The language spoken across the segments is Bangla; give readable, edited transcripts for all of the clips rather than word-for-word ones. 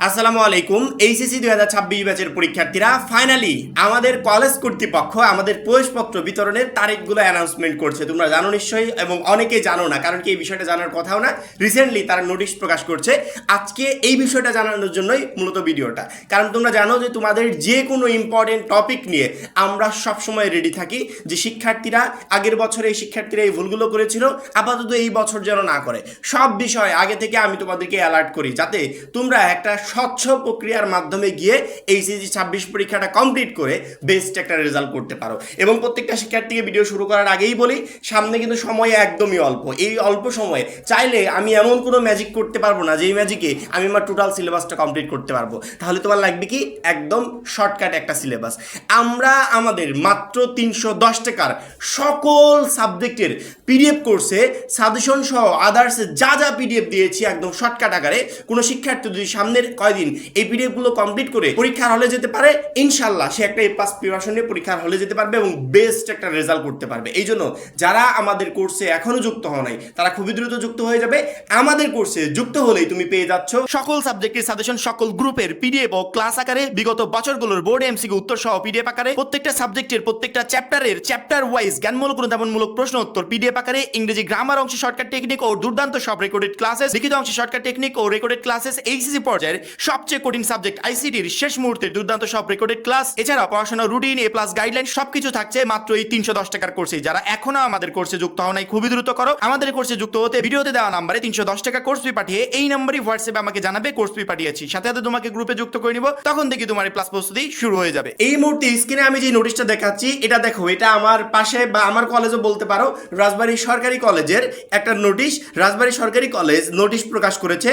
আসসালামু আলাইকুম। এইচএসসি 2026 ব্যাচের পরীক্ষার্থীরা ফাইনালি আমাদের কলেজ কর্তৃপক্ষ আমাদের প্রবেশপত্র বিতরণের তারিখগুলো অ্যানাউন্সমেন্ট করছে। তোমরা জানো নিশ্চয়ই, এবং অনেকেই জানো না, কারণ কি এই বিষয়টা জানার কথাও না। রিসেন্টলি তারা নোটিশ প্রকাশ করছে। আজকে এই বিষয়টা জানানোর জন্যই মূলত ভিডিওটা, কারণ তোমরা জানো যে তোমাদের যে কোনো ইম্পর্টেন্ট টপিক নিয়ে আমরা সবসময় রেডি থাকি, যে শিক্ষার্থীরা আগের বছরে এই শিক্ষার্থীরা এই ভুলগুলো করেছিল, আপাতত এই বছর যেন না করে। সব বিষয় আগে থেকে আমি তোমাদেরকে অ্যালার্ট করি, যাতে তোমরা একটা স্বচ্ছ প্রক্রিয়ার মাধ্যমে গিয়ে এইচএসসি 26 পরীক্ষাটা কমপ্লিট করে বেস্ট একটা রেজাল্ট করতে পারো। এবং প্রত্যেকটা শিক্ষার্থীকে ভিডিও শুরু করার আগেই বলি, সামনে কিন্তু সময় একদমই অল্প। এই অল্প সময়ে চাইলে আমি এমন কোনো ম্যাজিক করতে পারবো না যেই ম্যাজিকে আমি আমার টোটাল সিলেবাসটা কমপ্লিট করতে পারবো। তাহলে তোমার লাগবে কি, একদম শর্টকাট একটা সিলেবাস। আমরা আমাদের মাত্র 310 টাকার সকল সাবজেক্টের পিডিএফ কোর্সে সাজেশন সহ আদার্স যা যা পিডিএফ দিয়েছি একদম শর্টকাট আকারে, কোনো শিক্ষার্থী যদি সামনের কয়দিন এই পিডিএফগুলো কমপ্লিট করে পরীক্ষার হলে যেতে পারে, ইনশাল্লাহ সে একটা A+ প্রিপারেশন নিয়ে পরীক্ষার হলে যেতে পারবে এবং বেস্ট একটা রেজাল্ট করতে পারবে। এই জন্য যারা আমাদের কোর্সে এখনো যুক্ত হও নাই, তারা খুবই দ্রুত যুক্ত হয়ে যাবে। আমাদের কোর্সে যুক্ত হলেই তুমি পেয়ে যাচ্ছ সকল সাবজেক্টের সাজেশন, সকল গ্রুপের পিডিএফ ও ক্লাস আকারে, বিগত বছরগুলোর বোর্ড এমসিকিউ উত্তর সহ পিডিএফ আকারে, প্রত্যেকটা সাবজেক্টের প্রত্যেকটা চ্যাপ্টারের চ্যাপ্টার ওয়াইজ জ্ঞানমূলক অনুধাবনমূলক প্রশ্ন উত্তর পিডিএফ আকারে, ইংরেজি গ্রামার অংশে শর্টকাট টেকনিক ও দুর্দান্ত সব রেকর্ডেড ক্লাসেস, লিখিত অংশে শর্টকাট টেকনিক ও রেকর্ডেড ক্লাসেস, এইচএসসি পর্যায়ের সবচেয়ে কঠিন সাবজেক্ট আইসিটির শেষ মুহূর্তের দুর্দান্ত সব রেকর্ডেড ক্লাস, এছাড়া পড়াশোনা রুটিন, A+ গাইডলাইন সবকিছু থাকছে মাত্র এই 310 টাকার কোর্সে। যারা এখনো আমাদের কোর্সে যুক্ত হও নাই, খুবই দ্রুত করো। আমাদের কোর্সে যুক্ত হতে ভিডিওতে দেওয়া নাম্বারে 310 টাকা কোর্স ফি পাঠিয়ে এই নাম্বারই হোয়াটসঅ্যাপে আমাকে জানাবে কোর্স ফি পাঠিয়েছি, সাথে সাথে তোমাকে গ্রুপে যুক্ত করে নিব। তখন থেকে তোমার প্লাস প্রস্তুতি শুরু হয়ে যাবে। এই মুহূর্তে স্ক্রিনে আমি যে নোটিশটা দেখাচ্ছি, এটা দেখো, এটা আমার পাশে বা আমার কলেজও বলতে পারো, রাজবাড়ী সরকারি কলেজের একটা নোটিশ। রাজবাড়ী সরকারি কলেজ নোটিশ প্রকাশ করেছে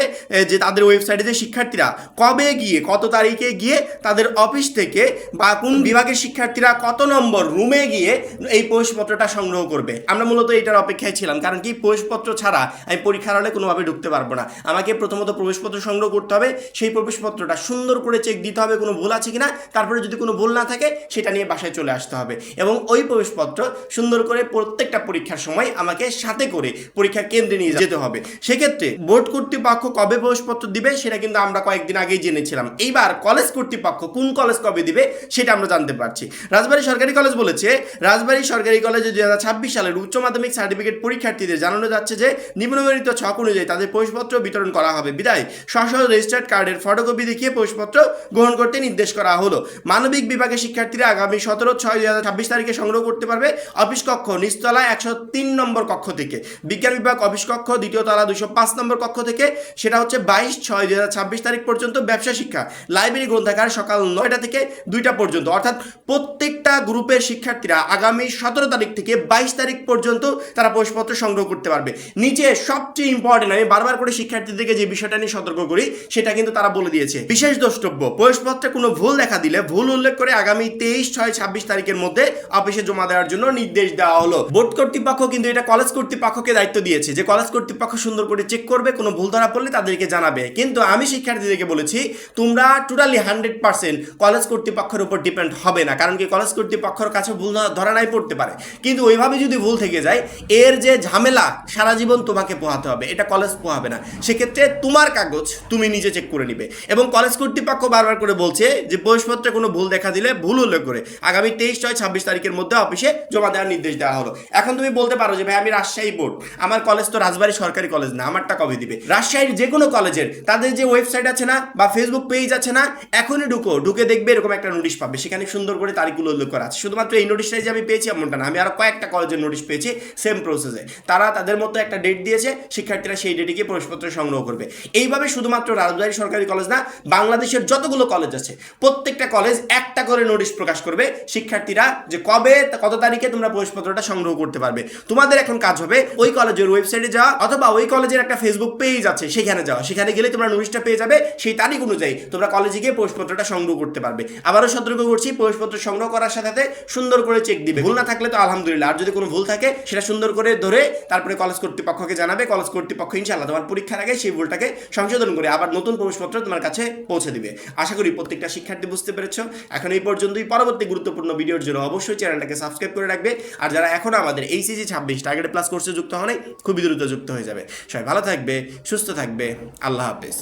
যে তাদের ওয়েবসাইটে যে শিক্ষার্থীরা কবে গিয়ে, কত তারিখে গিয়ে তাদের অফিস থেকে বা কোন বিভাগের শিক্ষার্থীরা কত নম্বর রুমে গিয়ে এই প্রবেশপত্রটা সংগ্রহ করবে। আমরা মূলত এটার অপেক্ষায় ছিলাম, কারণ কি প্রবেশপত্র ছাড়া আমি পরীক্ষার হলে কোনোভাবে ঢুকতে পারবো না। আমাকে প্রথমত প্রবেশপত্র সংগ্রহ করতে হবে, সেই প্রবেশপত্রটা সুন্দর করে চেক দিতে হবে কোনো ভুল আছে কিনা, তারপরে যদি কোনো ভুল না থাকে সেটা নিয়ে বাসায় চলে আসতে হবে, এবং ওই প্রবেশপত্র সুন্দর করে প্রত্যেকটা পরীক্ষার সময় আমাকে সাথে করে পরীক্ষার কেন্দ্রে নিয়ে যেতে হবে। সেক্ষেত্রে বোর্ড কর্তৃপক্ষ কবে প্রবেশপত্র দিবে সেটা কিন্তু আমরা কয়েকদিন আগেই জেনেছিলাম। এইবার কলেজ কর্তৃপক্ষ কোন কলেজ কবে দিবে সেটা আমরা জানতে পারছি। রাজবাড়ী সরকারি কলেজ বলেছে, রাজবাড়ী সরকারি কলেজে 2026 সালের উচ্চ মাধ্যমিক সার্টিফিকেট পরীক্ষার্থীদের জানানো যাচ্ছে যে নিম্নবর্ণিত ছক অনুযায়ী তাদের প্রবেশপত্র বিতরণ করা হবে। বিদায় স্ব রেজিস্টার্ড কার্ডের ফটোকপি দেখিয়ে প্রবেশপত্র গ্রহণ করতে নির্দেশ করা হলো। মানবিক বিভাগের শিক্ষার্থীরা আগামী 17/6/2026 তারিখে সংগ্রহ করতে পারবে অফিস কক্ষ নিচতলা 103 নম্বর কক্ষ থেকে। বিজ্ঞান বিভাগ অফিস কক্ষ দ্বিতীয় তলা 205 নম্বর কক্ষ থেকে, সেটা হচ্ছে 22/6/2026 তারিখ পর্যন্ত। ব্যবসা শিক্ষা লাইব্রেরি গ্রন্থাগার সকাল 9টা থেকে 2টা পর্যন্ত। অর্থাৎ প্রত্যেকটা গ্রুপের শিক্ষার্থীরা আগামী 17 তারিখ থেকে 22 তারিখ পর্যন্ত তারা প্রবেশপত্র সংগ্রহ করতে পারবে। নিচে সবচেয়ে ইম্পর্টেন্ট, আমি বারবার করে শিক্ষার্থীদেরকে যে বিষয়টা নিয়ে সতর্ক করি সেটা কিন্তু তারা বলে দিয়েছে। বিশেষ দ্রষ্টব্য, প্রবেশপত্রে কোনো ভুল দেখা দিলে ভুল উল্লেখ করে আগামী 23/6/26 তারিখের মধ্যে অফিসে জমা দেওয়ার জন্য নির্দেশ দেওয়া হলো। বোর্ড কর্তৃপক্ষ কিন্তু এটা কলেজ কর্তৃপক্ষকে দায়িত্ব দিয়েছে, যে কলেজ কর্তৃপক্ষ সুন্দর করে চেক করবে, কোনো ভুল ধরা পড়লে তাদেরকে জানাবে। কিন্তু আমি শিক্ষার্থীদেরকে বলেছি, তোমরা টোটালি 100% কলেজ কর্তৃপক্ষের উপর ডিপেন্ড হবে না, কারণ কি কলেজ কর্তৃপক্ষের কাছে ভুল ধরা নাই পড়তে পারে, কিন্তু ওইভাবে যদি ভুল থেকে যায় এর যে ঝামেলা সারা জীবন তোমাকে পোহাতে হবে, এটা কলেজ পোহাবে না। সেক্ষেত্রে তোমার কাগজ তুমি নিজে চেক করে নিবে। এবং কলেজ কর্তৃপক্ষ বারবার করে বলছে যে প্রবেশপত্রে কোনো ভুল দেখা দিলে ভুল উল্লেখ করে আগামী 23/6/26 তারিখের মধ্যে অফিসে জমা দেওয়ার নির্দেশ দেওয়া হলো। এখন তুমি বলতে পারো যে ভাই আমি রাজশাহী বোর্ড, আমার কলেজ তো রাজবাড়ী সরকারি কলেজ না, আমারটা কবে দিবে? রাজশাহীর যে কোনো কলেজের তাদের যে ওয়েবসাইট আছে না বা ফেসবুক পেজ আছে না, এখনই ঢুকে দেখবে এরকম একটা নোটিশ পাবে, সেখানে সুন্দর করে তারিখগুলো উল্লেখ করা আছে। শুধুমাত্র এই নোটিশটাই যে আমি পেয়েছি এমনটা না, আমি আরো কয়েকটা কলেজের নোটিশ পেয়েছি সেম প্রসেসে। তারা তাদের মতো একটা ডেট দিয়েছে, শিক্ষার্থীরা সেই ডেটে গিয়ে প্রবেশপত্র সংগ্রহ করবে। এইভাবে শুধুমাত্র রাজবাড়ী সরকারি কলেজ না, বাংলাদেশের যতগুলো কলেজ আছে প্রত্যেকটা কলেজ একটা করে নোটিশ প্রকাশ করবে শিক্ষার্থীরা যে কবে কত তারিখে তোমরা প্রবেশপত্রটা সংগ্রহ করতে পারবে। তোমাদের এখন কাজ হবে ওই কলেজের ওয়েবসাইটে যাওয়া, অথবা ওই কলেজের একটা ফেসবুক পেজ আছে সেখানে যাওয়া, সেখানে গেলে তোমরা নোটিশটা পেয়ে যাবে। সেই তারিখ অনুযায়ী তোমরা কলেজে গিয়ে প্রবেশপত্রটা সংগ্রহ করতে পারবে। আবারও সতর্ক করছি, প্রবেশপত্র সংগ্রহ করার সাথে সাথে সুন্দর করে চেক দিবে। ভুল না থাকলে তো আলহামদুলিল্লাহ, আর যদি কোনো ভুল থাকে সেটা সুন্দর করে ধরে তারপরে কলেজ কর্তৃপক্ষকে জানাবে। কলেজ কর্তৃপক্ষ ইনশাআল্লাহ তোমার পরীক্ষার আগে সেই ভুলটাকে সংশোধন করে আবার নতুন প্রবেশপত্র তোমার কাছে পৌঁছে দিবে। আশা করি প্রত্যেকটা শিক্ষার্থী বুঝতে পেরেছো। এখন এই পর্যন্তই। পরবর্তী গুরুত্বপূর্ণ ভিডিওর জন্য অবশ্যই চ্যানেলটাকে সাবস্ক্রাইব করে রাখবে। আর যারা এখনো আমাদের এইচএসসি 26 টার্গেট প্লাস কোর্সে যুক্ত হন নাই, খুবই দ্রুত যুক্ত হয়ে যাবে। সবাই ভালো থাকবে, সুস্থ থাকবে। আল্লাহ হাফেজ।